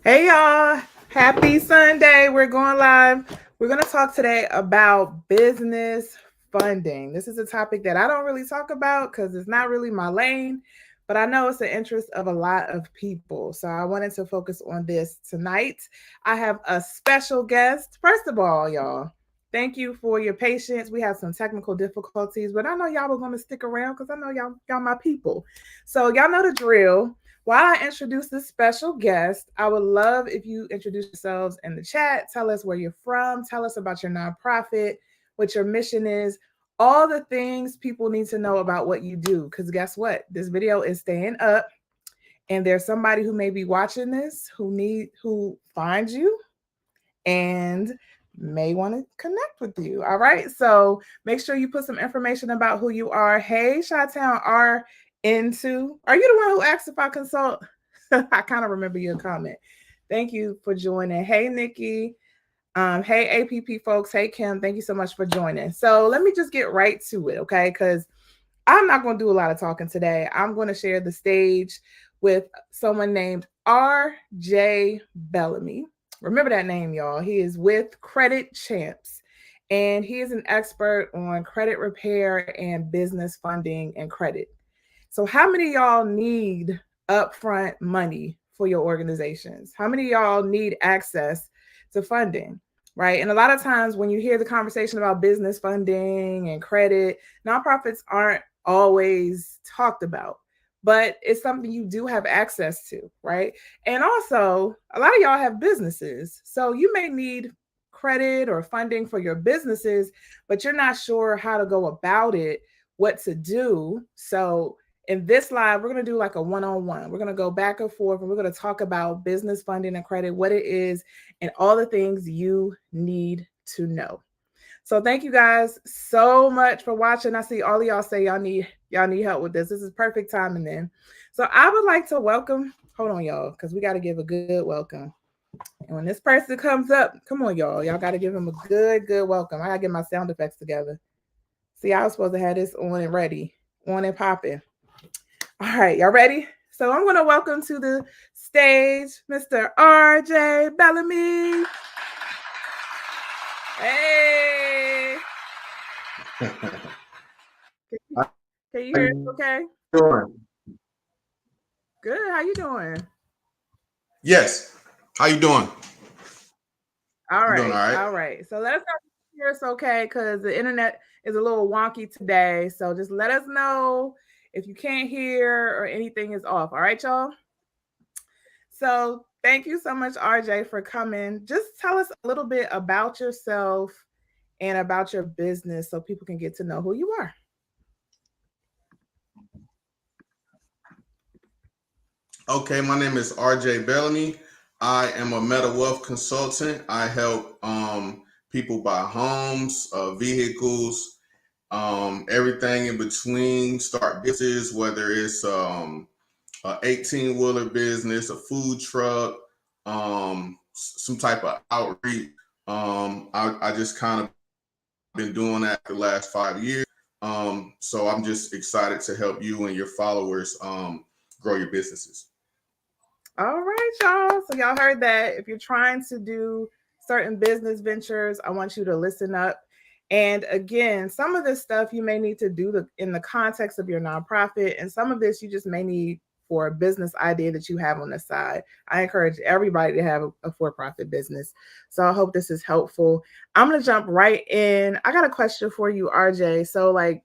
Hey y'all, happy Sunday. We're going live. We're going to talk today about business funding. This is a topic that I don't really talk about because it's not really my lane, but I know it's the interest of a lot of people. So I wanted to focus on this tonight. I have a special guest. First of all, y'all, thank you for your patience. We had some technical difficulties, but I know y'all were going to stick around because I know y'all my people. So y'all know the drill. While I introduce this special guest, I would love if you introduce yourselves in the chat. Tell us where you're from. Tell us about your nonprofit, what your mission is, all the things people need to know about what you do. Because guess what? This video is staying up, and there's somebody who may be watching this who finds you and may want to connect with you. All right. So make sure you put some information about who you are. Hey, Chi-Town are into. Are you the one who asked if I consult? I kind of remember your comment. Thank you for joining. Hey, Nikki. Hey, APP folks. Hey, Kim. Thank you so much for joining. So let me just get right to it, okay? Because I'm not going to do a lot of talking today. I'm going to share the stage with someone named R.J. Bellamy. Remember that name, y'all. He is with Credit Champs, and he is an expert on credit repair and business funding and credit. So, how many of y'all need upfront money for your organizations? How many of y'all need access to funding? Right. And a lot of times when you hear the conversation about business funding and credit, nonprofits aren't always talked about, but it's something you do have access to. Right. And also, a lot of y'all have businesses. So you may need credit or funding for your businesses, but you're not sure how to go about it, what to do. So, in this live, we're going to do like a one-on-one. We're going to go back and forth and we're going to talk about business funding and credit, what it is, and all the things you need to know. So thank you guys so much for watching. I see all of y'all say y'all need help with this. This is perfect timing then. So I would like to welcome, hold on y'all, because we got to give a good welcome. And when this person comes up, come on y'all. Y'all got to give him a good welcome. I got to get my sound effects together. See, I was supposed to have this on and ready, on and popping. All right, y'all ready? So I'm going to welcome to the stage Mr. R.J. Bellamy. Hey. Can you hear us okay? Doing? Good. How you doing? Yes. How you doing? All I'm doing right. all right. All right. So let us know if you hear us okay because the internet is a little wonky today. So just let us know if you can't hear or anything is off. All right, y'all? So thank you so much, RJ, for coming. Just tell us a little bit about yourself and about your business so people can get to know who you are. Okay, my name is RJ Bellamy. I am a meta wealth consultant. I help people buy homes, vehicles, everything in between, start businesses, whether it's a 18-wheeler business, a food truck, some type of outreach. I just kind of been doing that the last 5 years. So I'm just excited to help you and your followers grow your businesses. All right, y'all. So y'all heard that. If you're trying to do certain business ventures, I want you to listen up. And again, some of this stuff you may need to do in the context of your nonprofit, and some of this you just may need for a business idea that you have on the side. I encourage everybody to have a for-profit business. So I hope this is helpful. I'm going to jump right in. I got a question for you, RJ. So like,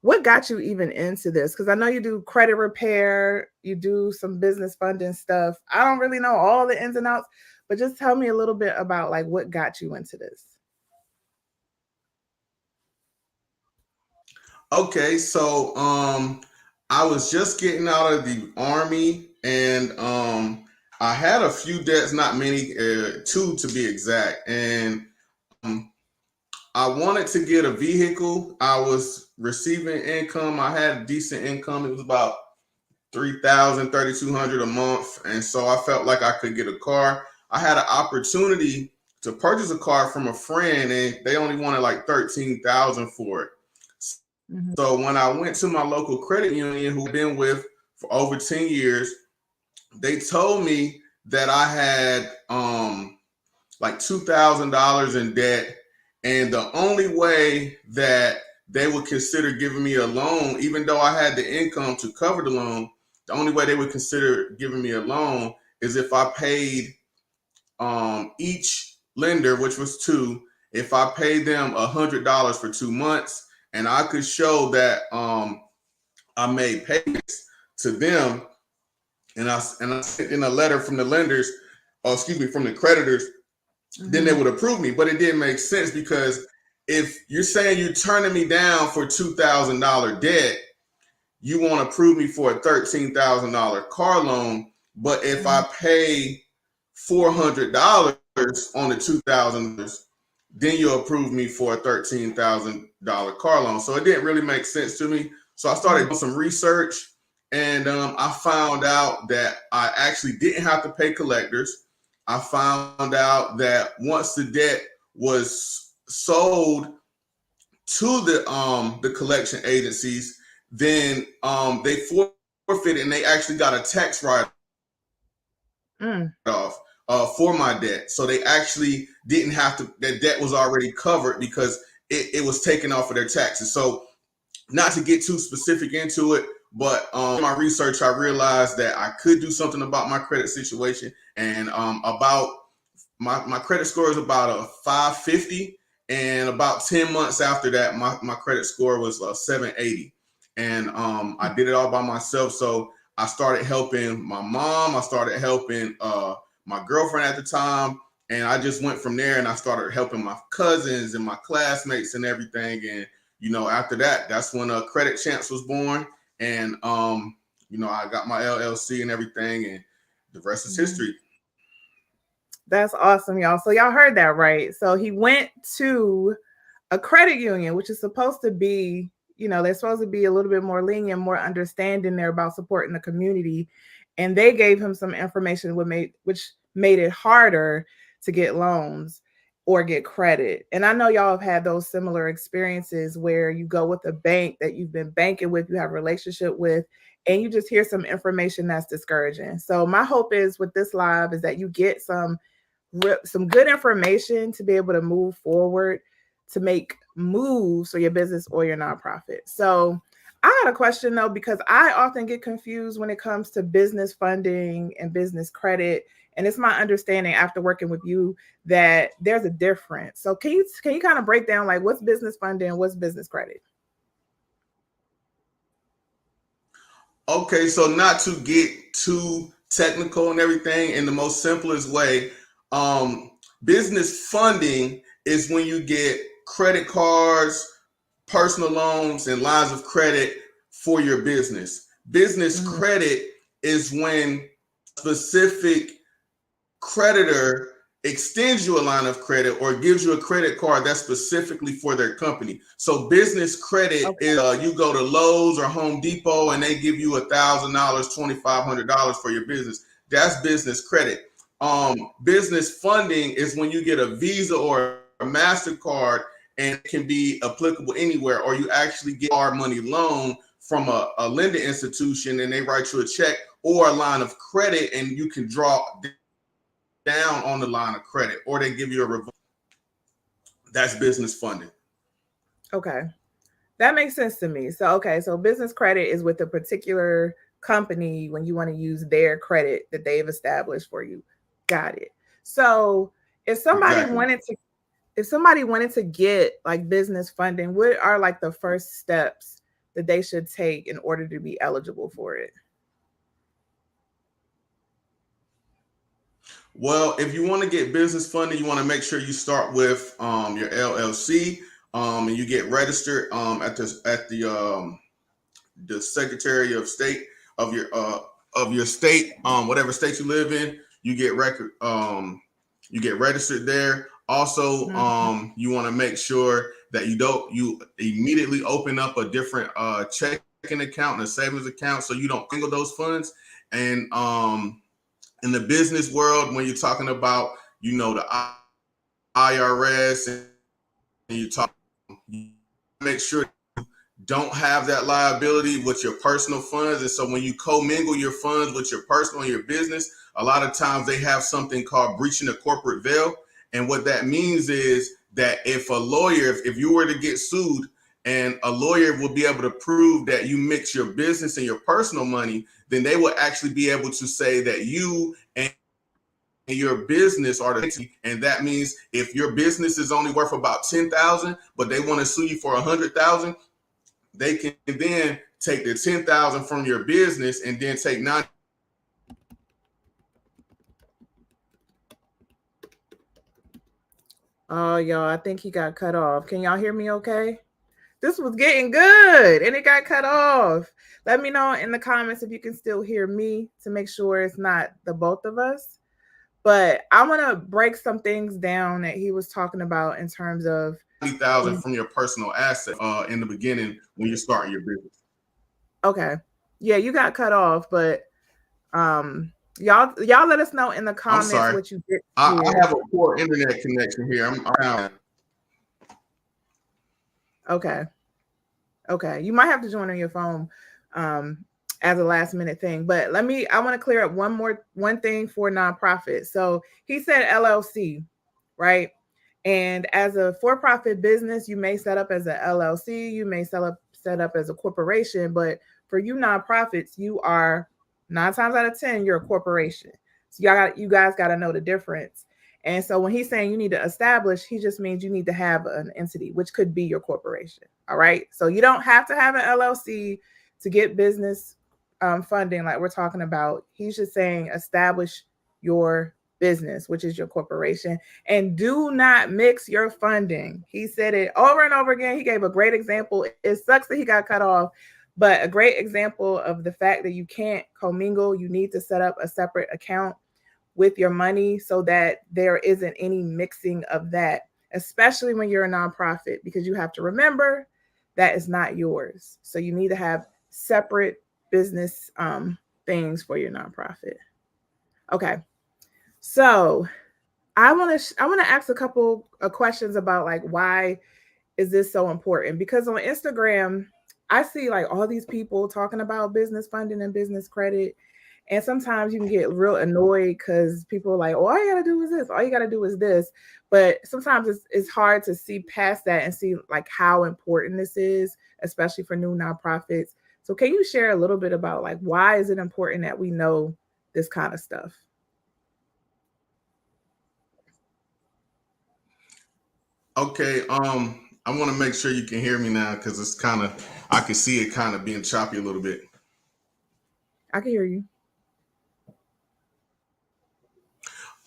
what got you even into this? Because I know you do credit repair, you do some business funding stuff. I don't really know all the ins and outs, but just tell me a little bit about like what got you into this. Okay, so I was just getting out of the army, and I had a few debts, not many, two to be exact, and um, I wanted to get a vehicle. I was receiving income. I had a decent income. It was about 3,000, 3,200 a month. And so I felt like I could get a car. I had an opportunity to purchase a car from a friend, and they only wanted like 13,000 for it. Mm-hmm. So when I went to my local credit union, who I've been with for over 10 years, they told me that I had like $2,000 in debt, and the only way that they would consider giving me a loan, even though I had the income to cover the loan, the only way they would consider giving me a loan is if I paid each lender, which was two, if I paid them $100 for 2 months, and I could show that I made payments to them, and I sent in a letter from the lenders, or excuse me, from the creditors, then they Mm-hmm. would approve me. But it didn't make sense because if you're saying you're turning me down for $2,000 debt, you want to approve me for a $13,000 car loan. But if I pay $400 on the $2,000, then you'll approve me for a $13,000 car loan. So it didn't really make sense to me. So I started doing some research, and I found out that I actually didn't have to pay collectors. I found out that once the debt was sold to the collection agencies, then they forfeited, and they actually got a tax write Mm. off for my debt. So they actually didn't have to. That debt was already covered because it was taken off of their taxes. So not to get too specific into it, but in my research, I realized that I could do something about my credit situation, and about my credit score is about a 550, and about 10 months after that, my credit score was 780, and I did it all by myself. So I started helping my mom, I started helping my girlfriend at the time, and I just went from there, and I started helping my cousins and my classmates and everything. And after that, that's when Credit Champs was born, and I got my LLC and everything, and the rest is Mm. history. That's awesome, y'all. So y'all heard that right. So he went to a credit union, which is supposed to be, they're supposed to be a little bit more lenient, more understanding there about supporting the community. And they gave him some information which made it harder to get loans or get credit. And I know y'all have had those similar experiences where you go with a bank that you've been banking with, you have a relationship with, and you just hear some information that's discouraging. So my hope is with this live is that you get some good information to be able to move forward, to make moves for your business or your nonprofit. So I got a question though, because I often get confused when it comes to business funding and business credit. And it's my understanding after working with you that there's a difference. So can you kind of break down like what's business funding, what's business credit? Okay, so not to get too technical and everything, in the most simplest way, um, business funding is when you get credit cards, personal loans, and lines of credit for your business. Business Mm, credit is when specific creditor extends you a line of credit or gives you a credit card that's specifically for their company. So business credit okay. is you go to Lowe's or Home Depot and they give you $1,000, $2,500 for your business. That's business credit. Business funding is when you get a Visa or a MasterCard, and it can be applicable anywhere, or you actually get our money loan from a lender institution and they write you a check or a line of credit, and you can draw down on the line of credit, or they give you a revolver. That's business funding. Okay. That makes sense to me. So, okay, so business credit is with a particular company when you want to use their credit that they've established for you. Got it. So, if somebody Exactly. wanted to if somebody wanted to get like business funding, what are like the first steps that they should take in order to be eligible for it? Well, if you want to get business funding, you want to make sure you start with your LLC, and you get registered at the Secretary of State of your state, whatever state you live in. You get registered there. Also, Mhm. you want to make sure that you immediately open up a different checking account and a savings account, so you don't single those funds. And in the business world, when you're talking about the IRS, and you talk, you make sure don't have that liability with your personal funds. And so when you commingle your funds with your personal and your business, A lot of times they have something called breaching the corporate veil. And what that means is that if a lawyer, if you were to get sued, and a lawyer will be able to prove that you mix your business and your personal money, then they will actually be able to say that you and your business are the entity. And that means if your business is only worth about 10,000, but they want to sue you for 100,000, they can then take the 10,000 from your business and then take 90. Oh, y'all, I think he got cut off. Can y'all hear me okay? This was getting good and it got cut off. Let me know in the comments if you can still hear me to make sure it's not the both of us. But I want to break some things down that he was talking about in terms of 90,000 from your personal asset in the beginning when you're starting your business. Okay. Yeah, you got cut off, but y'all let us know in the I'm comments sorry. what you did I hear. have a poor internet connection here. I'm Okay. Okay. You might have to join on your phone um as a last minute thing. But I want to clear up one thing for nonprofit. So he said LLC, right? And as a for-profit business, you may set up as a LLC, you may set up as a corporation, but for you nonprofits, you are 9 times out of 10, you're a corporation. So you guys got to know the difference. And so when he's saying you need to establish, he just means you need to have an entity, which could be your corporation. All right. So you don't have to have an LLC to get business funding like we're talking about. He's just saying establish your business, which is your corporation, and do not mix your funding. He said it over and over again. He gave a great example. It sucks that he got cut off, but a great example of the fact that you can't commingle. You need to set up a separate account with your money so that there isn't any mixing of that, especially when you're a nonprofit, because you have to remember that is not yours. So you need to have separate business things for your nonprofit. Okay. So I want to ask a couple of questions about like why is this so important? Because on Instagram, I see like all these people talking about business funding and business credit. And sometimes you can get real annoyed because people are like, oh, all you gotta do is this, all you gotta do is this. But sometimes it's hard to see past that and see like how important this is, especially for new nonprofits. So can you share a little bit about like why is it important that we know this kind of stuff? okay. I want to make sure you can hear me now because it's kind of I can see it kind of being choppy a little bit. I can hear you.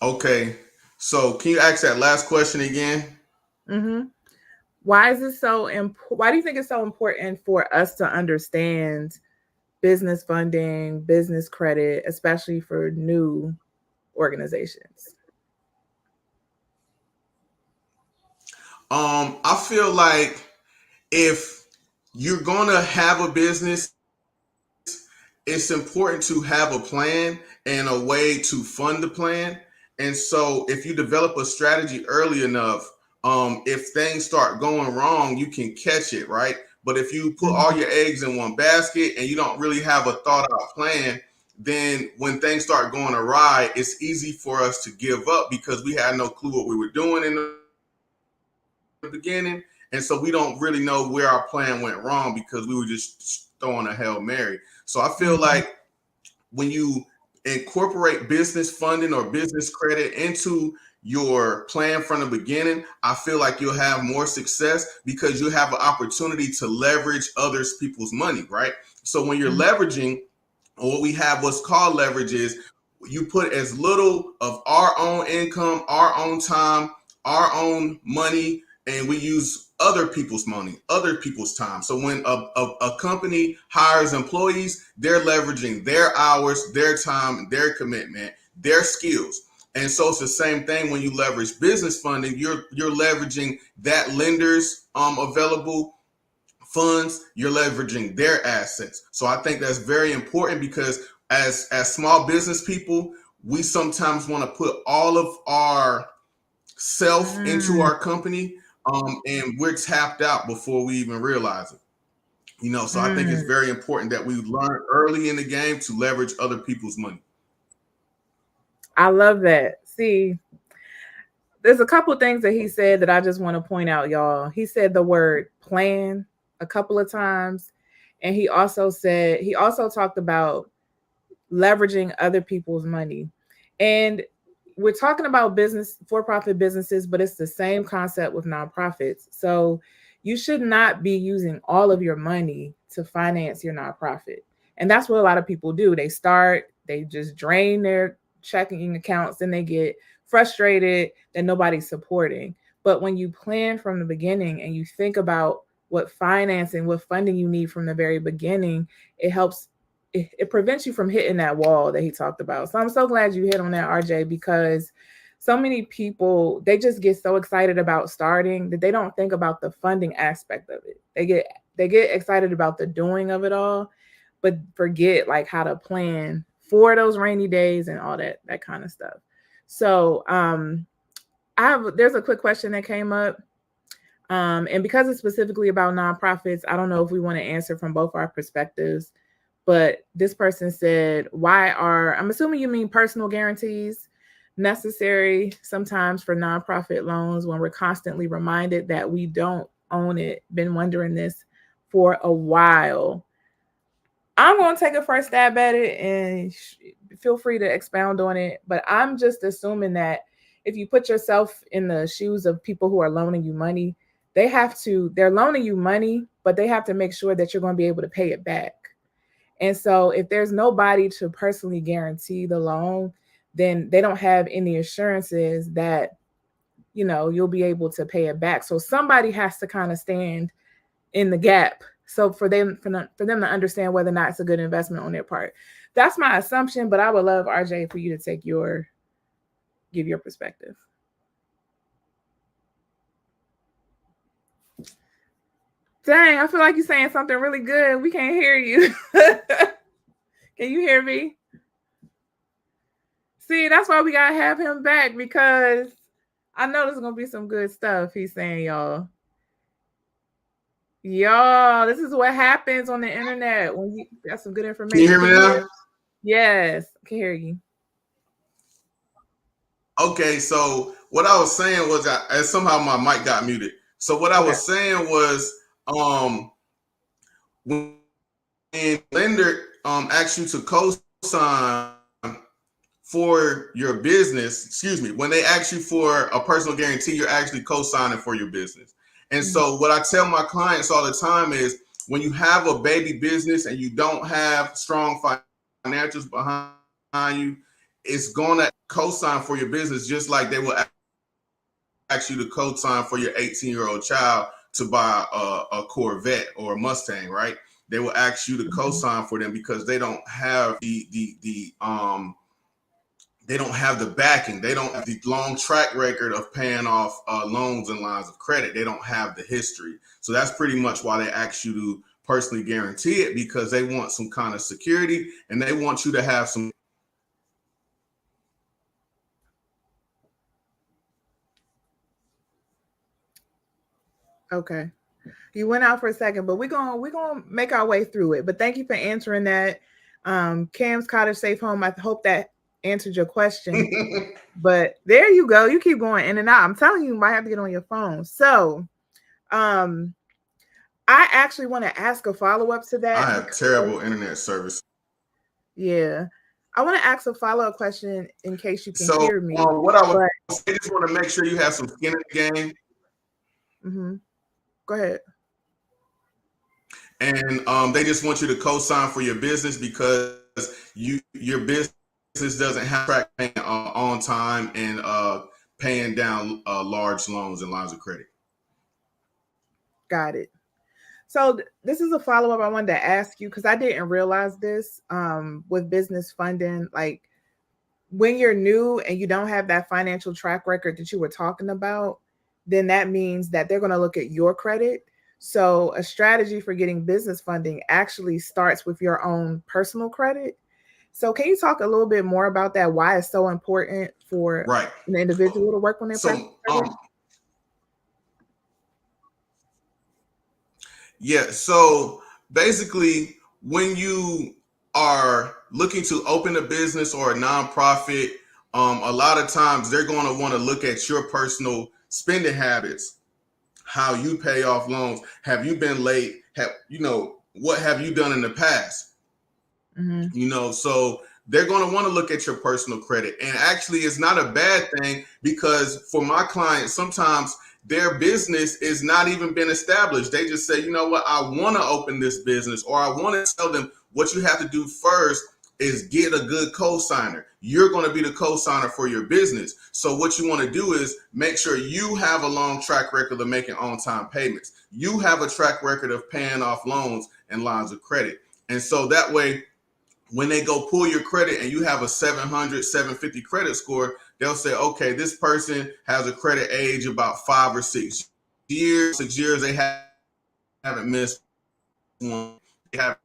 Okay. So can you ask that last question again? Mm-hmm. Why is it so important? Why do you think it's so important for us to understand business funding, business credit, especially for new organizations? I feel like if you're gonna have a business, it's important to have a plan and a way to fund the plan. And so if you develop a strategy early enough, if things start going wrong, you can catch it, right? But if you put all Mhm. your eggs in one basket and you don't really have a thought out plan, then when things start going awry, it's easy for us to give up because we had no clue what we were doing in the beginning. And so we don't really know where our plan went wrong because we were just throwing a Hail Mary. So I feel Mhm. like when you incorporate business funding or business credit into your plan from the beginning, I feel like you'll have more success because you have an opportunity to leverage others people's money, right? So when you're Mhm. leveraging, what we have what's called leverage is you put as little of our own income, our own time, our own money, and we use other people's money, other people's time. So when a company hires employees, they're leveraging their hours, their time, their commitment, their skills. And so it's the same thing when you leverage business funding. You're leveraging that lender's available funds, you're leveraging their assets. So I think that's very important because as small business people, we sometimes want to put all of our self into Mm. our company, and we're tapped out before we even realize it. So I think it's Mm. very important that we learn early in the game to leverage other people's money. I love that. See, there's a couple of things that he said that I just want to point out, y'all. He said the word plan a couple of times. And he also talked about leveraging other people's money. And we're talking about business, for profit businesses, but it's the same concept with nonprofits. So you should not be using all of your money to finance your nonprofit. And that's what a lot of people do. They just drain their checking accounts, and they get frustrated that nobody's supporting. But when you plan from the beginning and you think about what financing, what funding you need from the very beginning, it helps it prevents you from hitting that wall that he talked about. So I'm so glad you hit on that, RJ, because so many people, they just get so excited about starting that they don't think about the funding aspect of it. They get excited about the doing of it all, but forget like how to plan for those rainy days and all that kind of stuff. So there's a quick question that came up. And because it's specifically about nonprofits, I don't know if we want to answer from both our perspectives. But this person said, why are, I'm assuming you mean personal guarantees, necessary sometimes for nonprofit loans when we're constantly reminded that we don't own it? Been wondering this for a while. I'm going to take a first stab at it and feel free to expound on it. But I'm just assuming that if you put yourself in the shoes of people who are loaning you money, they're loaning you money, but they have to make sure that you're going to be able to pay it back. And so if there's nobody to personally guarantee the loan, then they don't have any assurances that, you'll be able to pay it back. So somebody has to kind of stand in the gap. So for them to understand whether or not it's a good investment on their part. That's my assumption, but I would love, RJ, for you to give your perspective. Dang, I feel like you're saying something really good. We can't hear you. Can you hear me? See, that's why we gotta have him back, because I know there's gonna be some good stuff he's saying, y'all. Y'all, this is what happens on the internet when you got some good Can you information. hear me Can you hear? now? Yes, I can hear you. Okay, so what I was saying was and somehow my mic got muted. So what I Okay. was saying was, when lender asks you to co-sign for your business, excuse me, when they ask you for a personal guarantee, you're actually co-signing for your business. And Mhm. so what I tell my clients all the time is, when you have a baby business and you don't have strong financials behind you, it's gonna co-sign for your business just like they will ask you to co-sign for your 18-year-old child to buy a Corvette or a Mustang, right? They will ask you to Mhm. co-sign for them because they don't have they don't have the backing. They don't have the long track record of paying off loans and lines of credit. They don't have the history. So that's pretty much why they ask you to personally guarantee it, because they want some kind of security and they want you to have some. Okay. You went out for a second, but we're gonna make our way through it. But thank you for answering that. Cam's Cottage Safe Home. I hope that answered your question. But there you go. You keep going in and out. I'm telling you, you might have to get on your phone. So, um, I actually want to ask a follow up to I that have because, terrible internet service. yeah, I want to ask a follow up question in case you can So hear me. what I would But say, just want to make sure you have some skin in the game, mhm, go ahead. and they just want you to co-sign for your business because your business doesn't have track paying on time and paying down large loans and lines of credit. Got it. So this is a follow up I wanted to ask you because I didn't realize this with business funding. Like when you're new and you don't have that financial track record that you were talking about, then that means that they're going to look at your credit. So a strategy for getting business funding actually starts with your own personal credit. So can you talk a little bit more about that? Why it's so important for Right. an individual to work on their personal So credit? yeah, so basically, when you are looking to open a business or a nonprofit, A lot of times they're going to want to look at your personal spending habits, how you pay off loans. Have you been late? What have you done in the past? Mm-hmm. So they're going to want to look at your personal credit. And actually, it's not a bad thing, because for my clients, sometimes their business is not even been established. They just say, you know what, I want to open this business, or I want to tell them what you have to do first is get a good co-signer. You're going to be the co-signer for your business. So what you want to do is make sure you have a long track record of making on-time payments. You have a track record of paying off loans and lines of credit. And so that way, when they go pull your credit and you have a 700, 750 credit score, they'll say, okay, this person has a credit age about 5 or 6 years. 6 years, they haven't missed one. They haven't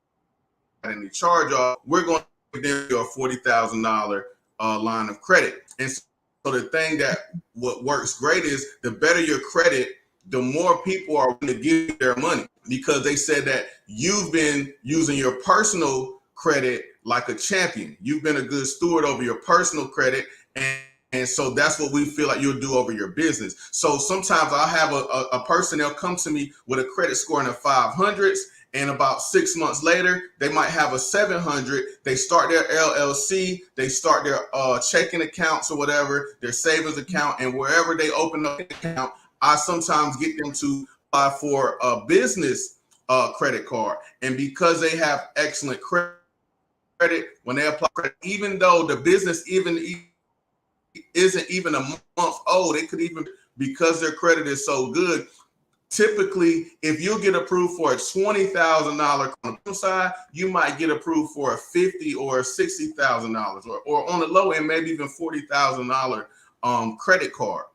had any charge off. We're going to give you a $40,000 line of credit. And so the thing that what works great is the better your credit, the more people are going to give you their money, because they said that you've been using your personal credit like a champion. You've been a good steward over your personal credit. And so that's what we feel like you'll do over your business. So sometimes I'll have a person, they'll come to me with a credit score in the 500s. And about 6 months later, they might have a 700. They start their LLC, they start their checking accounts or whatever, their savings account, and wherever they open up an account, I sometimes get them to apply for a business credit card. And because they have excellent credit, when they apply credit, even though the business isn't even a month old, it could even, because their credit is so good. Typically, if you get approved for a $20,000 on the side, you might get approved for a $50,000 or $60,000, or on the low end, maybe even $40,000 credit card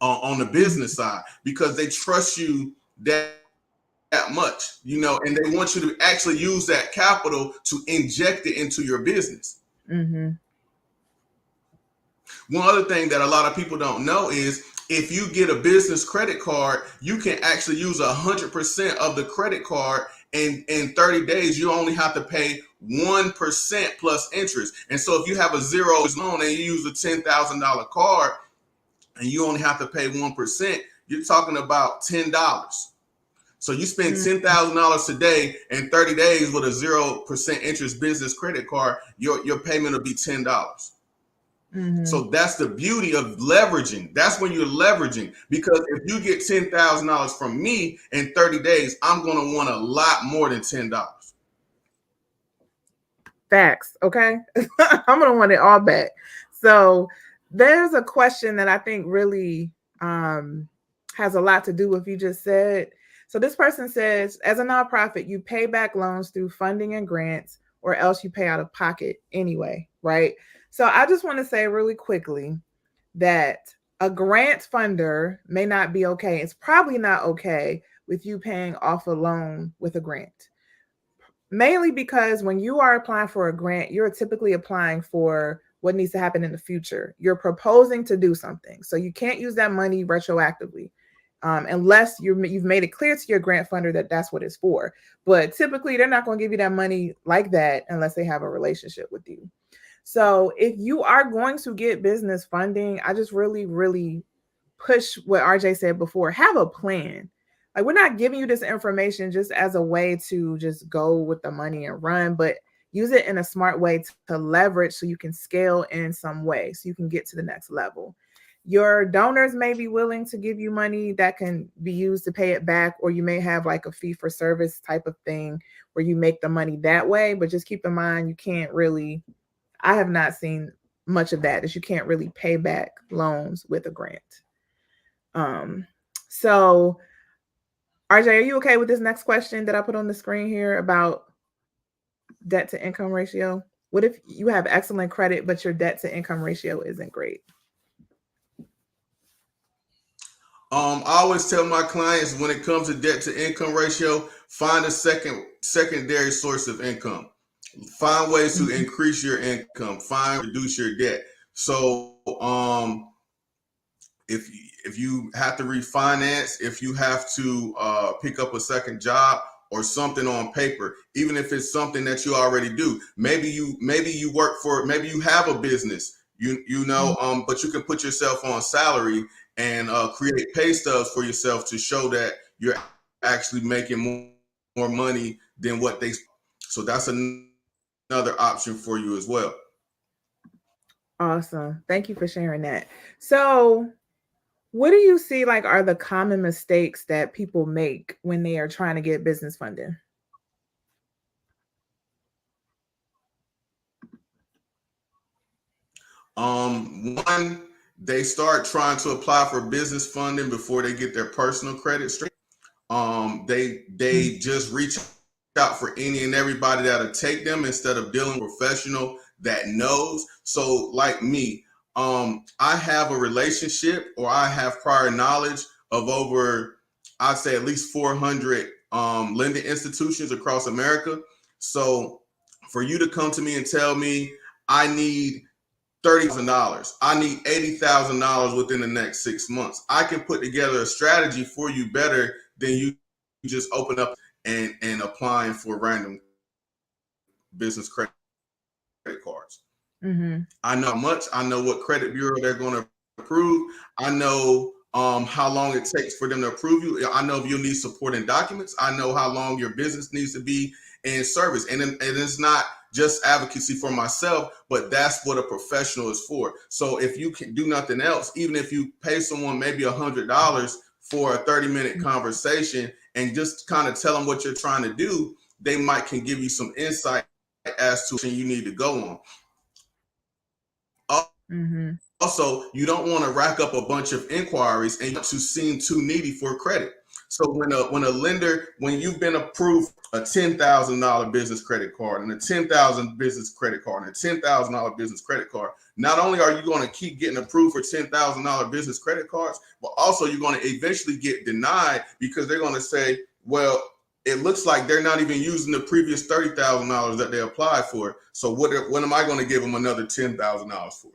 on the business side, because they trust you that much, and they want you to actually use that capital to inject it into your business. Mm-hmm. One other thing that a lot of people don't know is, if you get a business credit card, you can actually use 100% of the credit card, and in 30 days, you only have to pay 1% plus interest. And so if you have a zero loan and you use a $10,000 card and you only have to pay 1%, you're talking about $10. So you spend $10,000 today, in 30 days with a 0% interest business credit card, your payment will be $10. Mm-hmm. So that's the beauty of leveraging. That's when you're leveraging, because if you get $10,000 from me in 30 days, I'm going to want a lot more than $10. Facts. Okay. I'm going to want it all back. So there's a question that I think really has a lot to do with what you just said. So this person says, as a nonprofit, you pay back loans through funding and grants, or else you pay out of pocket anyway, right? So I just want to say really quickly that a grant funder may not be okay. It's probably not okay with you paying off a loan with a grant. Mainly because when you are applying for a grant, you're typically applying for what needs to happen in the future. You're proposing to do something. So you can't use that money retroactively. Unless you've made it clear to your grant funder that that's what it's for. But typically, they're not going to give you that money like that unless they have a relationship with you. So if you are going to get business funding, I just really, really push what RJ said before. Have a plan. Like, we're not giving you this information just as a way to just go with the money and run, but use it in a smart way to leverage so you can scale in some way, so you can get to the next level. Your donors may be willing to give you money that can be used to pay it back, or you may have like a fee for service type of thing where you make the money that way. But just keep in mind, you can't really, I have not seen much of that you can't really pay back loans with a grant. So RJ, are you okay with this next question that I put on the screen here about debt to income ratio? What if you have excellent credit, but your debt to income ratio isn't great? I always tell my clients, when it comes to debt to income ratio, find a secondary source of income. Find ways to increase your income. Reduce your debt. So if you have to refinance, if you have to pick up a second job or something on paper, even if it's something that you already do, maybe you work for, maybe you have a business but you can put yourself on salary and create pay stubs for yourself to show that you're actually making more money than what they. So that's another option for you as well. Awesome. Thank you for sharing that. So, what do you see like are the common mistakes that people make when they are trying to get business funding? One, they start trying to apply for business funding before they get their personal credit straight. They just reach out for any and everybody that'll take them instead of dealing with a professional that knows. So like me, I have a relationship or I have prior knowledge of over, I'd say at least 400 lending institutions across America. So for you to come to me and tell me I need $30,000, I need $80,000 within the next 6 months, I can put together a strategy for you better than you just open up and applying for random business credit cards. I know how much, I know what credit bureau they're going to approve. I know how long it takes for them to approve you. I know if you'll need supporting documents. I know how long your business needs to be in service. And it's not just advocacy for myself, but that's what a professional is for. So if you can do nothing else, even if you pay someone maybe $100 for a 30-minute conversation and just kind of tell them what you're trying to do, they might can give you some insight as to what direction you need to go on. Also, you don't want to rack up a bunch of inquiries and you want to seem too needy for credit. So when you've been approved a $10,000 business credit card and a 10,000 business credit card and a $10,000 business credit card, not only are you going to keep getting approved for $10,000 business credit cards, but also you're going to eventually get denied because they're going to say, well, it looks like they're not even using the previous $30,000 that they applied for. So what am I going to give them another $10,000 for?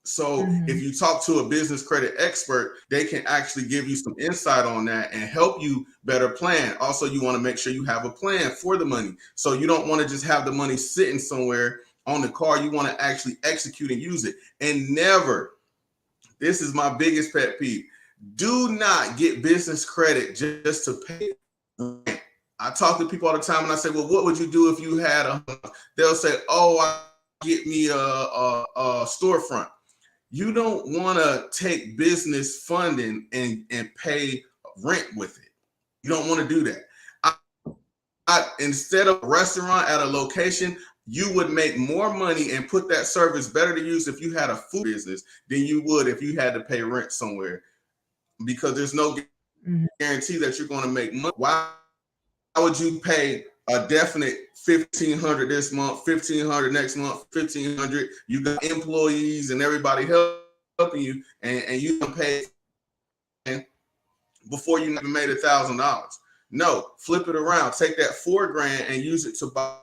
So if you talk to a business credit expert, they can actually give you some insight on that and help you better plan. Also, you want to make sure you have a plan for the money. So you don't want to just have the money sitting somewhere on the card. You want to actually execute and use it. And never, this is my biggest pet peeve, do not get business credit just to pay rent. I talk to people all the time and I say, well, what would you do if you had they'll say, oh, I get me a storefront. You don't want to take business funding and pay rent with it. You don't want to do that. Instead of a restaurant at a location, you would make more money and put that service better to use if you had a food business than you would if you had to pay rent somewhere, because there's no guarantee that you're going to make money. Why would you pay a definite 1,500 this month, 1,500 next month, 1,500? You got employees and everybody helping you, and you can pay before you even made $1,000. No, flip it around. Take that $4,000 and use it to buy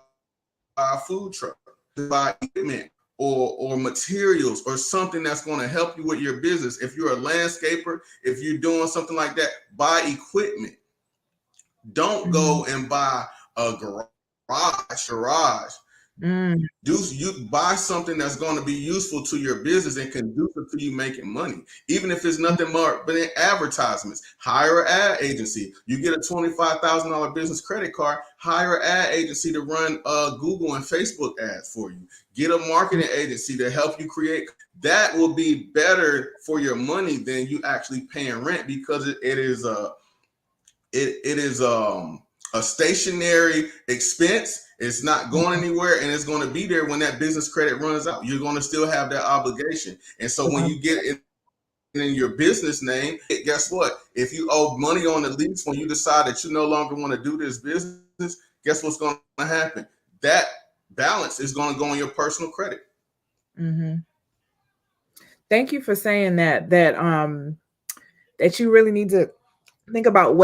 a food truck, to buy equipment or materials or something that's going to help you with your business. If you're a landscaper, if you're doing something like that, buy equipment. Don't go and buy a garage. Do you buy something that's going to be useful to your business and conducive to you making money, even if it's nothing more but advertisements. Hire an ad agency. You get a $25,000 business credit card. Hire an ad agency to run Google and Facebook ads for you. Get a marketing agency to help you create. That will be better for your money than you actually paying rent, because it is a stationary expense. It's not going anywhere, and it's going to be there when that business credit runs out. You're going to still have that obligation. And so when you get it in your business name, guess what? If you owe money on the lease when you decide that you no longer want to do this business, guess what's going to happen? That balance is going to go on your personal credit. Thank you for saying that you really need to think about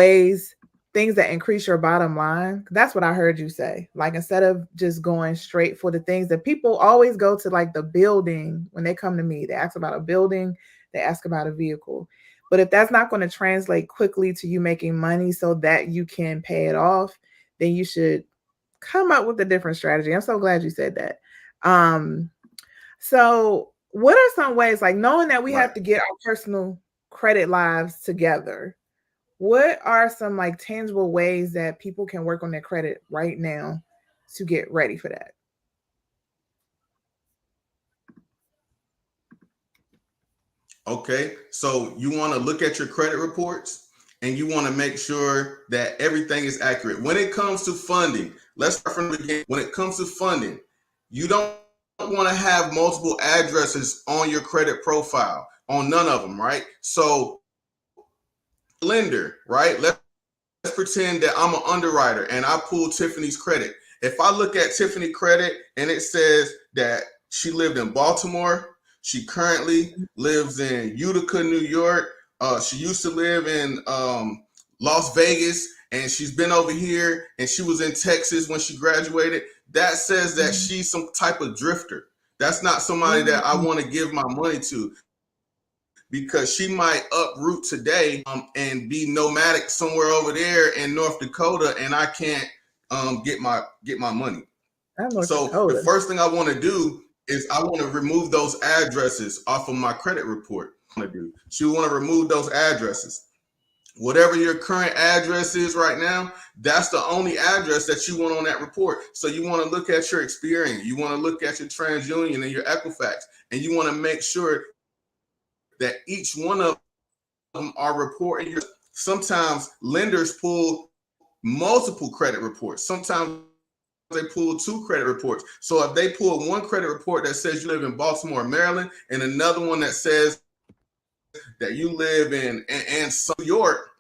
things that increase your bottom line. That's what I heard you say. Like, instead of just going straight for the things that people always go to, like the building, when they come to me, they ask about a building, they ask about a vehicle. But if that's not going to translate quickly to you making money so that you can pay it off, then you should come up with a different strategy. I'm so glad you said that. So what are some ways, like knowing that we Right. have to get our personal credit lives together? What are some like tangible ways that people can work on their credit right now to get ready for that? Okay, so you want to look at your credit reports and you want to make sure that everything is accurate. When it comes to funding, let's start from the beginning. When it comes to funding, you don't want to have multiple addresses on your credit profile, on none of them, right? So, lender, right? Let's pretend that I'm an underwriter and I pull Tiffany's credit. If I look at Tiffany credit and it says that she lived in Baltimore, she currently lives in Utica, New York. She used to live in Las Vegas, and she's been over here, and she was in Texas when she graduated. That says that she's some type of drifter. That's not somebody that I Mm. want to give my money to, because she might uproot today and be nomadic somewhere over there in North Dakota, and I can't get my money. I'm North So the Dakota. first thing I want to do is I want to remove those addresses off of my credit report. You want to remove those addresses. Whatever your current address is right now, that's the only address that you want on that report. So you want to look at your Experian, you want to look at your TransUnion and your Equifax, and you want to make sure that each one of them are reporting your. Sometimes lenders pull multiple credit reports. Sometimes they pull two credit reports. So if they pull one credit report that says you live in Baltimore, Maryland, and another one that says that you live in New York,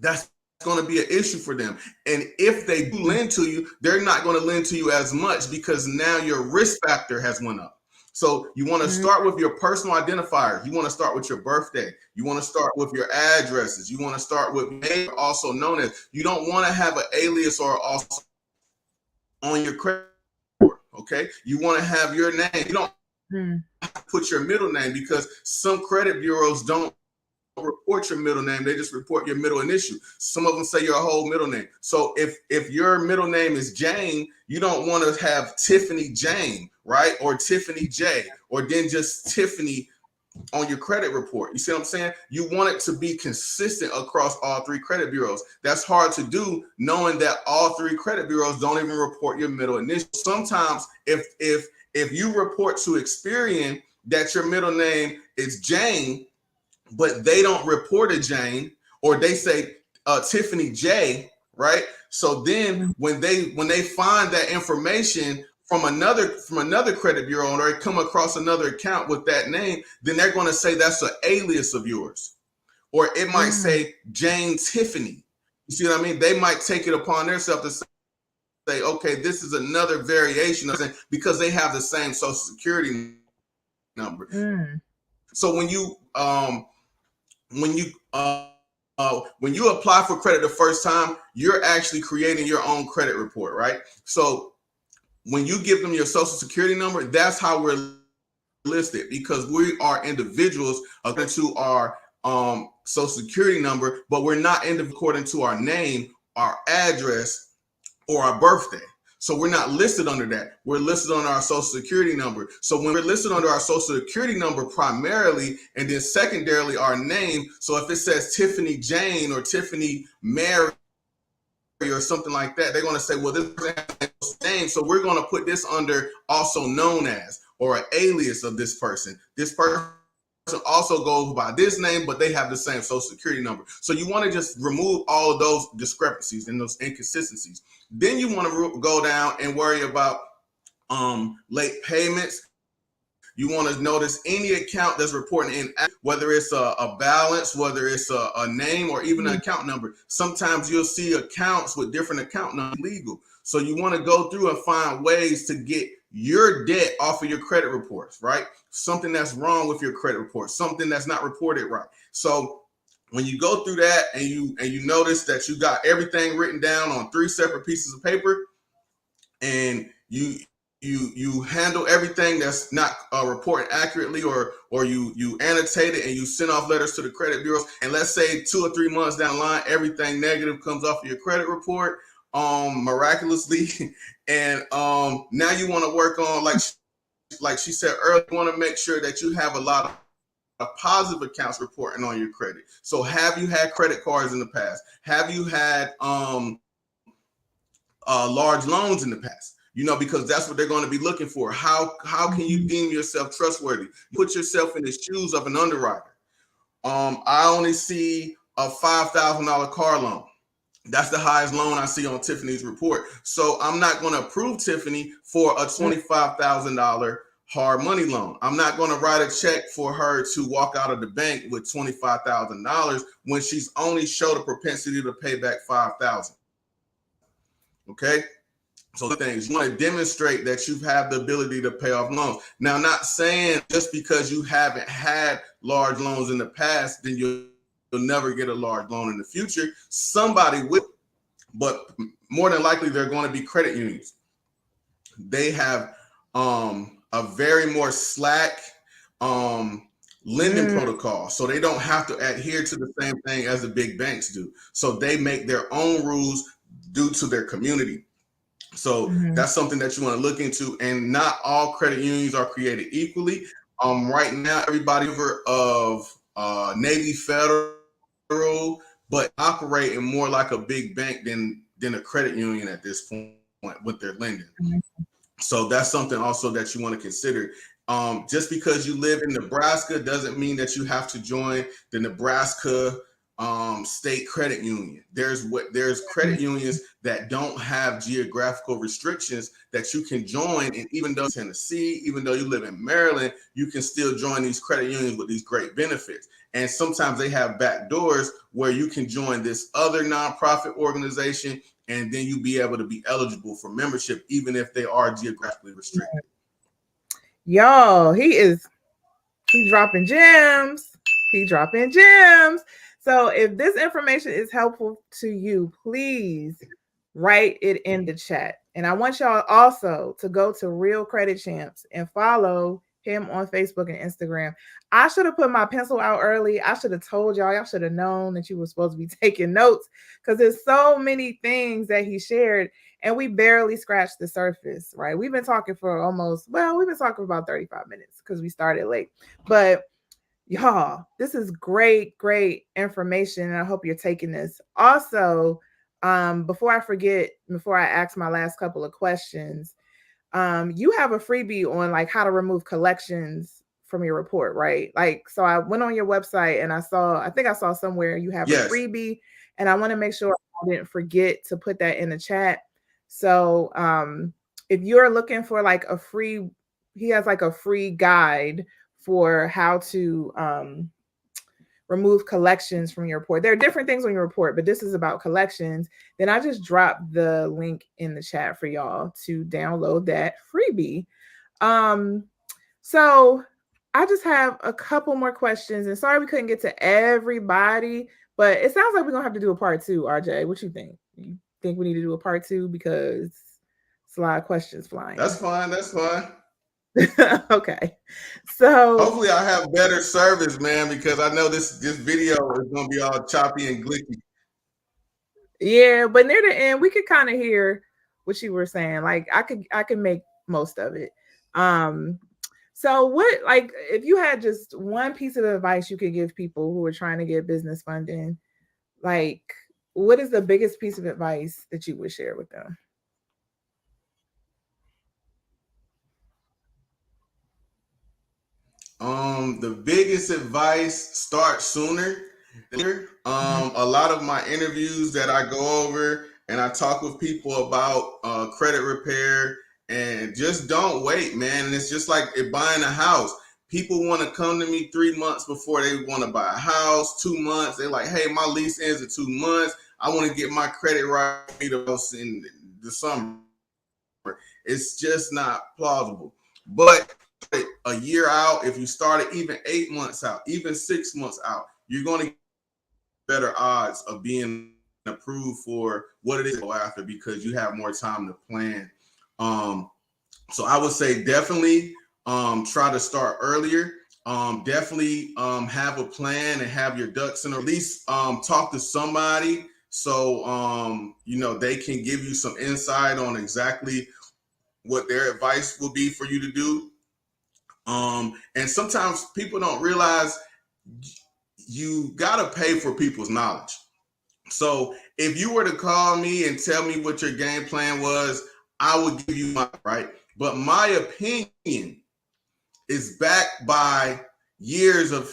that's going to be an issue for them. And if they do lend to you, they're not going to lend to you as much because now your risk factor has went up. So you want to start with your Mm. personal identifier. You want to start with your birthday. You want to start with your addresses. You want to start with name, also known as. You don't want to have an alias or also on your credit report. Okay, you want to have your name. You don't Mm. have to put your middle name, because some credit bureaus don't report your middle name. They just report your middle initial. Some of them say your whole middle name. So if your middle name is Jane, you don't want to have Tiffany Jane, right? Or Tiffany J, or then just Tiffany on your credit report. You see what I'm saying? You want it to be consistent across all three credit bureaus. That's hard to do, knowing that all three credit bureaus don't even report your middle initial. Sometimes if you report to Experian that your middle name is Jane, but they don't report a Jane, or they say Tiffany J, right? So then Mm. when they find that information from another credit bureau, or they come across another account with that name, then they're going to say that's an alias of yours, or it might Mm. say Jane Tiffany. You see what I mean? They might take it upon themselves to say, okay, this is another variation of saying, because they have the same Social Security number. So Mm. when you apply for credit the first time, you're actually creating your own credit report, right? So when you give them your Social Security number, that's how we're listed, because we are individuals according to our Social Security number, but we're not individuals according to our name, our address, or our birthday. So we're not listed under that. We're listed on our Social Security number. So when we're listed under our Social Security number primarily, and then secondarily our name. So if it says Tiffany Jane or Tiffany Mary or something like that, they're going to say, well, this person has a name, so we're going to put this under also known as, or an alias of this person. This person also goes by this name, but they have the same Social Security number. So you want to just remove all of those discrepancies and those inconsistencies. Then you want to go down and worry about late payments. You want to notice any account that's reporting inaccurate, whether it's a balance, whether it's a name, or even an Mm. account number. Sometimes you'll see accounts with different account numbers legal. So you want to go through and find ways to get your debt off of your credit reports, right? Something that's wrong with your credit report, something that's not reported right. So when you go through that and you notice that you got everything written down on three separate pieces of paper, and you handle everything that's not reporting accurately, or you annotate it and you send off letters to the credit bureaus, and let's say 2 or 3 months down the line everything negative comes off of your credit report miraculously, and now you want to work on, like like she said earlier, you want to make sure that you have a lot of positive accounts reporting on your credit. So have you had credit cards in the past? Have you had large loans in the past? Because that's what they're going to be looking for. How can you deem Mhm. yourself trustworthy? Put yourself in the shoes of an underwriter. I only see a $5,000 car loan. That's the highest loan I see on Tiffany's report. So I'm not going to approve Tiffany for a $25,000 hard money loan. I'm not going to write a check for her to walk out of the bank with $25,000 when she's only showed a propensity to pay back $5,000. Okay. So the things you want to demonstrate that you have the ability to pay off loans. Now, not saying just because you haven't had large loans in the past, then you'll never get a large loan in the future. Somebody will, but more than likely they're going to be credit unions. They have a very more slack lending Mm, protocol, so they don't have to adhere to the same thing as the big banks do. So they make their own rules due to their community. So mhm, that's something that you want to look into. And not all credit unions are created equally. Right now, everybody of Navy Federal, but operating more like a big bank than a credit union at this point with their lending. mhm. So that's something also that you want to consider. Just because you live in Nebraska doesn't mean that you have to join the Nebraska state credit union. There's credit unions that don't have geographical restrictions that you can join, and even though Tennessee, even though you live in Maryland, you can still join these credit unions with these great benefits. And sometimes they have back doors where you can join this other nonprofit organization, and then you be able to be eligible for membership, even if they are geographically restricted. Y'all, he's dropping gems. He dropping gems. So if this information is helpful to you, please write it in the chat. And I want y'all also to go to Real Credit Champs and follow him on Facebook and Instagram. I should have put my pencil out early. I should have told y'all. Y'all should have known that you were supposed to be taking notes because there's so many things that he shared and we barely scratched the surface, right? We've been talking for we've been talking for about 35 minutes because we started late. But y'all, this is great information. And I hope you're taking this. Also, before I forget, before I ask my last couple of questions, you have a freebie on like how to remove collections from your report, right? Like, so I went on your website and I think I saw somewhere you have a Yes. freebie, and I want to make sure I didn't forget to put that in the chat. So, if you're looking for like he has like a free guide for how to remove collections from your report. There are different things on your report, but this is about collections. Then I just dropped the link in the chat for y'all to download that freebie. Um, so I just have a couple more questions, and sorry we couldn't get to everybody, but it sounds like we're gonna have to do a part two. RJ, what you think? You think we need to do a part two because it's a lot of questions That's flying? fine. That's fine. Okay, so Hopefully, I have better service, man, because I know this video is gonna be all choppy and glitchy. yeah, but near the end, we could kind of hear what you were saying. Like I could make most of it. Um, so what like if you had just one piece of advice you could give people who are trying to get business funding, like what is the biggest piece of advice that you would share with them? The biggest advice: start sooner. Mhm. A lot of my interviews that I go over and I talk with people about credit repair, and just don't wait, man. And it's just like if buying a house. People want to come to me 3 months before they want to buy a house. 2 months, they're like, "Hey, my lease ends in 2 months. I want to get my credit right the house in the summer." It's just not plausible. But a year out, if you started even 8 months out, even 6 months out, you're going to get better odds of being approved for what it is to go after because you have more time to plan. Um, so I would say definitely try to start earlier. Definitely have a plan and have your ducks in, or at least talk to somebody so they can give you some insight on exactly what their advice will be for you to do. And sometimes people don't realize you gotta pay for people's knowledge. So if you were to call me and tell me what your game plan was, I would give you my right. But my opinion is backed by years of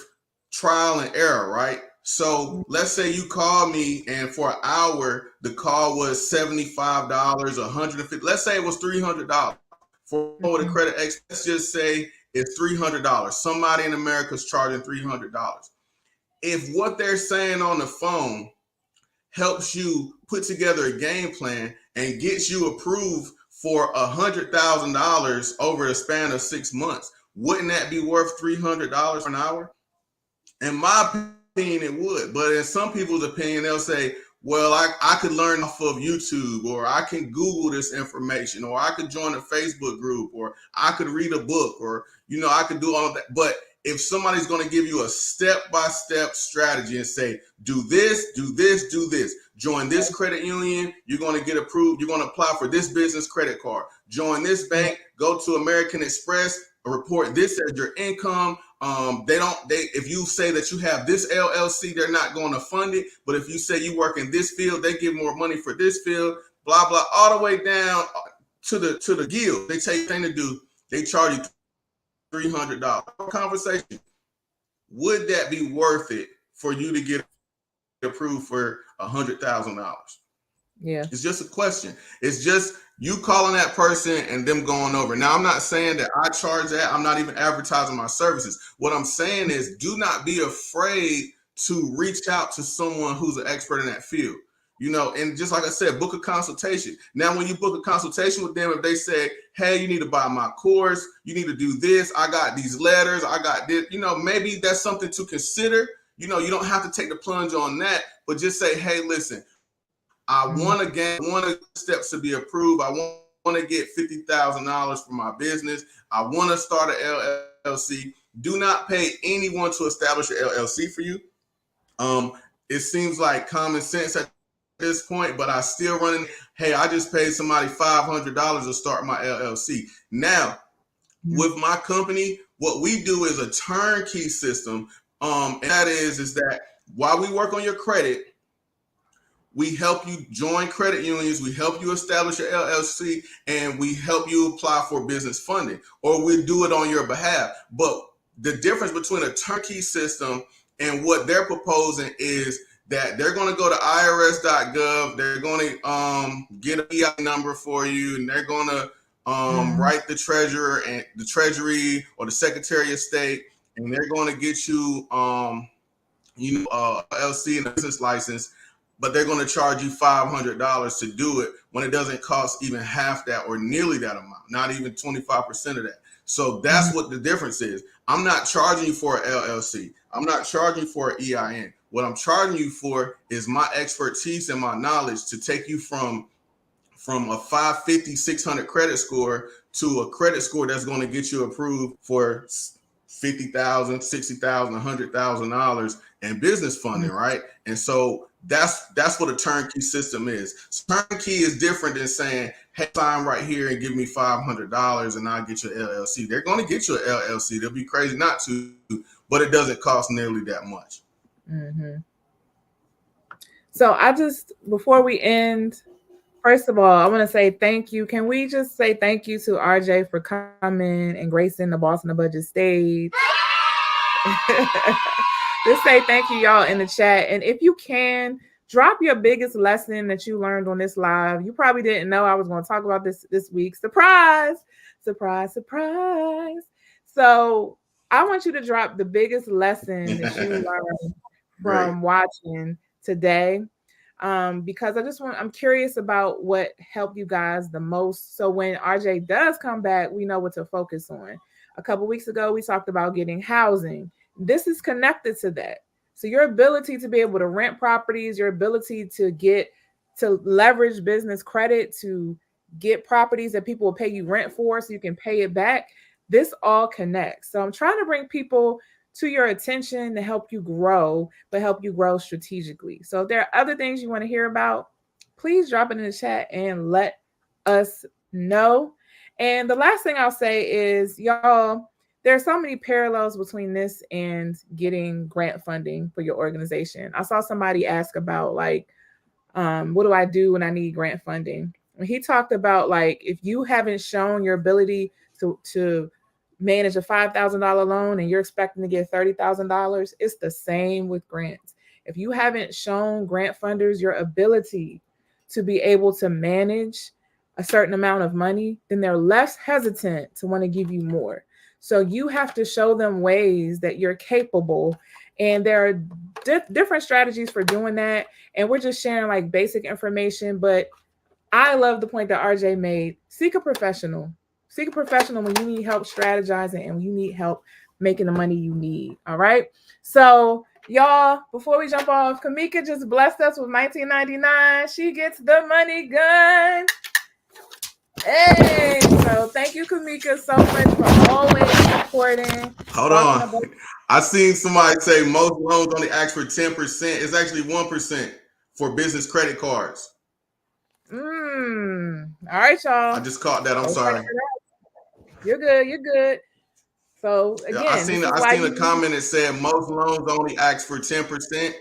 trial and error, right? So let's say you call me and for an hour the call was $75, 150. Let's say it was $300 for the Mhm. credit X. Let's just say it's $300. Somebody in America is charging $300. If what they're saying on the phone helps you put together a game plan and gets you approved for $100,000 over a span of 6 months, wouldn't that be worth $300 an hour? In my opinion, it would. But in some people's opinion, they'll say, well, I could learn off of YouTube, or I can Google this information, or I could join a Facebook group, or I could read a book, or, I could do all of that. But if somebody's going to give you a step-by-step strategy and say, do this, do this, do this, join this credit union, you're going to get approved, you're going to apply for this business credit card, join this bank, go to American Express, report this as your income. If you say that you have this LLC, they're not going to fund it. But if you say you work in this field, they give more money for this field, blah, blah, all the way down to the guild. They tell you thing to do. They charge you $300. Conversation. Would that be worth it for you to get approved for $100,000? Yeah. It's just a question. It's just you calling that person and them going over. Now, I'm not saying that I charge that. I'm not even advertising my services. What I'm saying is do not be afraid to reach out to someone who's an expert in that field. And just like I said, book a consultation. Now, when you book a consultation with them, if they say, hey, you need to buy my course, you need to do this, I got these letters, I got this, maybe that's something to consider. You don't have to take the plunge on that, but just say, hey, listen, I want to get steps to be approved. I want to get $50,000 for my business. I want to start an LLC. Do not pay anyone to establish an LLC for you. It seems like common sense at this point, but I still run. Hey, I just paid somebody $500 to start my LLC. Now, with my company, what we do is a turnkey system. And that is that while we work on your credit, we help you join credit unions, we help you establish your LLC, and we help you apply for business funding, or we do it on your behalf. But the difference between a turnkey system and what they're proposing is that they're going to go to irs.gov, they're going to get an EI number for you, and they're going to write the treasurer and the treasury or the secretary of state, and they're going to get you LLC and a business license, but they're going to charge you $500 to do it when it doesn't cost even half that or nearly that amount, not even 25% of that. So that's what the difference is. I'm not charging you for an LLC. I'm not charging you for an EIN. What I'm charging you for is my expertise and my knowledge to take you from a 550, 600 credit score to a credit score that's going to get you approved for $50,000, $60,000, $100,000 in business funding, right? And so that's what a turnkey system is. Turnkey is different than saying, hey, sign right here and give me $500 and I'll get you an LLC. They're going to get you an LLC. They'll be crazy not to, but it doesn't cost nearly that much. Mm-hmm. So before we end, first of all, I want to say thank you. Can we just say thank you to RJ for coming and gracing the Boss on the Budget stage? Just say thank you, y'all, in the chat. And if you can, drop your biggest lesson that you learned on this live. You probably didn't know I was going to talk about this week. Surprise, surprise, surprise. So I want you to drop the biggest lesson that you learned from watching today. Because I'm curious about what helped you guys the most. So when RJ does come back, we know what to focus on. A couple weeks ago, we talked about getting housing. This is connected to that. So your ability to be able to rent properties, your ability to leverage business credit, to get properties that people will pay you rent for so you can pay it back, this all connects. So I'm trying to bring people to your attention to help you grow, but help you grow strategically. So if there are other things you want to hear about, please drop it in the chat and let us know. And the last thing I'll say is, y'all, there are so many parallels between this and getting grant funding for your organization. I saw somebody ask about like, what do I do when I need grant funding? And he talked about like if you haven't shown your ability to manage a $5,000 loan and you're expecting to get $30,000, it's the same with grants. If you haven't shown grant funders your ability to be able to manage a certain amount of money, then they're less hesitant to want to give you more. So you have to show them ways that you're capable, and there are different strategies for doing that. And we're just sharing like basic information, but I love the point that RJ made. Seek a professional. Seek a professional when you need help strategizing and when you need help making the money you need. All right. So, y'all, before we jump off, Kamika just blessed us with 1999. She gets the money gun. Hey, so thank you, Kamika, so much for always supporting, Hold talking on. about. I seen somebody say most loans only ask for 10%. It's actually 1% for business credit cards. All right, I y'all. just caught that. I'm Go check sorry. it out. You're good. You're good. So Yeah, again, this is I why seen a you need. comment that said most loans only ask for 10%.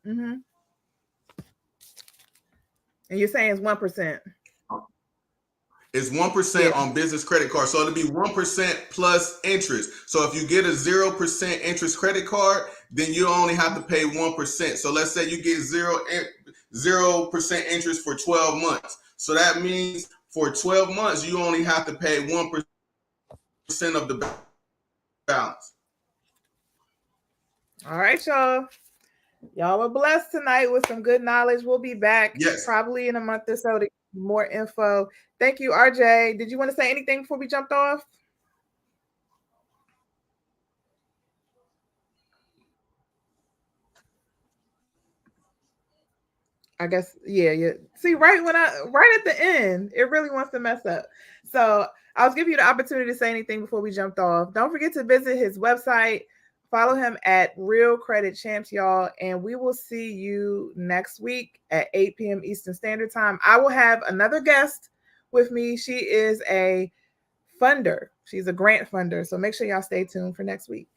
Mm-hmm. And you're saying it's 1%. It's Yeah. 1% on business credit cards. So it'll be 1% plus interest. So if you get a 0% interest credit card, then you only have to pay 1%. So let's say you get 0% interest for 12 months. So that means for 12 months, you only have to pay 1% of the balance. All right, y'all. Y'all were blessed tonight with some good knowledge. We'll be back Yes. probably in a month or so to get more info. Thank you, RJ. Did you want to say anything before we jumped off? I guess yeah. See, right at the end, it really wants to mess up. So I was giving you the opportunity to say anything before we jumped off. Don't forget to visit his website. Follow him at Real Credit Champs, y'all, and we will see you next week at 8 p.m. Eastern Standard Time. I will have another guest with me. She is a funder. She's a grant funder. So make sure y'all stay tuned for next week.